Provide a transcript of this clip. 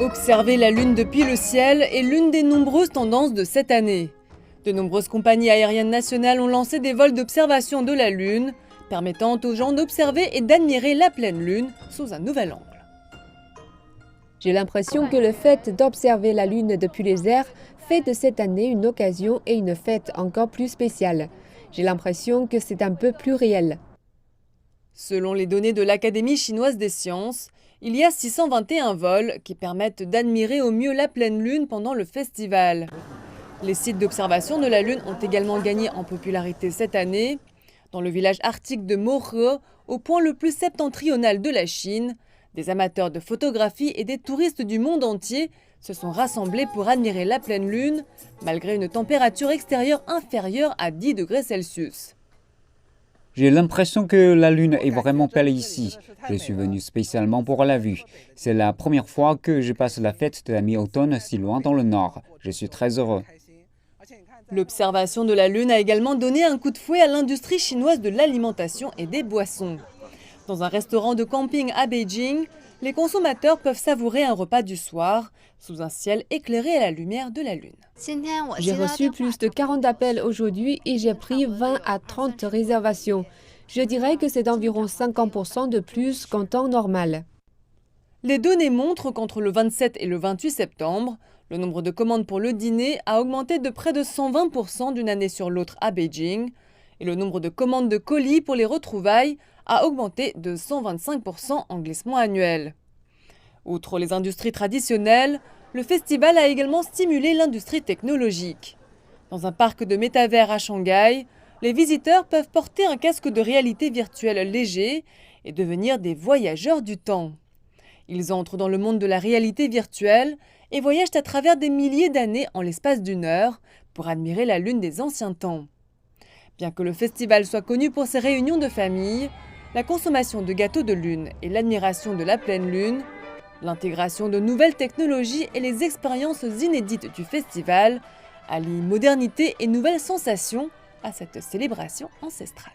Observer la Lune depuis le ciel est l'une des nombreuses tendances de cette année. De nombreuses compagnies aériennes nationales ont lancé des vols d'observation de la Lune, permettant aux gens d'observer et d'admirer la pleine Lune sous un nouvel angle. J'ai l'impression que le fait d'observer la Lune depuis les airs fait de cette année une occasion et une fête encore plus spéciale. J'ai l'impression que c'est un peu plus réel. Selon les données de l'Académie chinoise des sciences, il y a 621 vols qui permettent d'admirer au mieux la pleine Lune pendant le festival. Les sites d'observation de la Lune ont également gagné en popularité cette année. Dans le village arctique de Mohe, au point le plus septentrional de la Chine, des amateurs de photographie et des touristes du monde entier se sont rassemblés pour admirer la pleine Lune, malgré une température extérieure inférieure à 10 degrés Celsius. J'ai l'impression que la Lune est vraiment belle ici. Je suis venu spécialement pour la vue. C'est la première fois que je passe la fête de la mi-automne si loin dans le nord. Je suis très heureux. L'observation de la Lune a également donné un coup de fouet à l'industrie chinoise de l'alimentation et des boissons. Dans un restaurant de camping à Beijing, les consommateurs peuvent savourer un repas du soir sous un ciel éclairé à la lumière de la Lune. J'ai reçu plus de 40 appels aujourd'hui et j'ai pris 20 à 30 réservations. Je dirais que c'est d'environ 50% de plus qu'en temps normal. Les données montrent qu'entre le 27 et le 28 septembre, le nombre de commandes pour le dîner a augmenté de près de 120% d'une année sur l'autre à Beijing, et le nombre de commandes de colis pour les retrouvailles a augmenté de 125% en glissement annuel. Outre les industries traditionnelles, le festival a également stimulé l'industrie technologique. Dans un parc de métavers à Shanghai, les visiteurs peuvent porter un casque de réalité virtuelle léger et devenir des voyageurs du temps. Ils entrent dans le monde de la réalité virtuelle et voyagent à travers des milliers d'années en l'espace d'une heure pour admirer la Lune des anciens temps. Bien que le festival soit connu pour ses réunions de famille, la consommation de gâteaux de Lune et l'admiration de la pleine Lune, l'intégration de nouvelles technologies et les expériences inédites du festival allient modernité et nouvelles sensations à cette célébration ancestrale.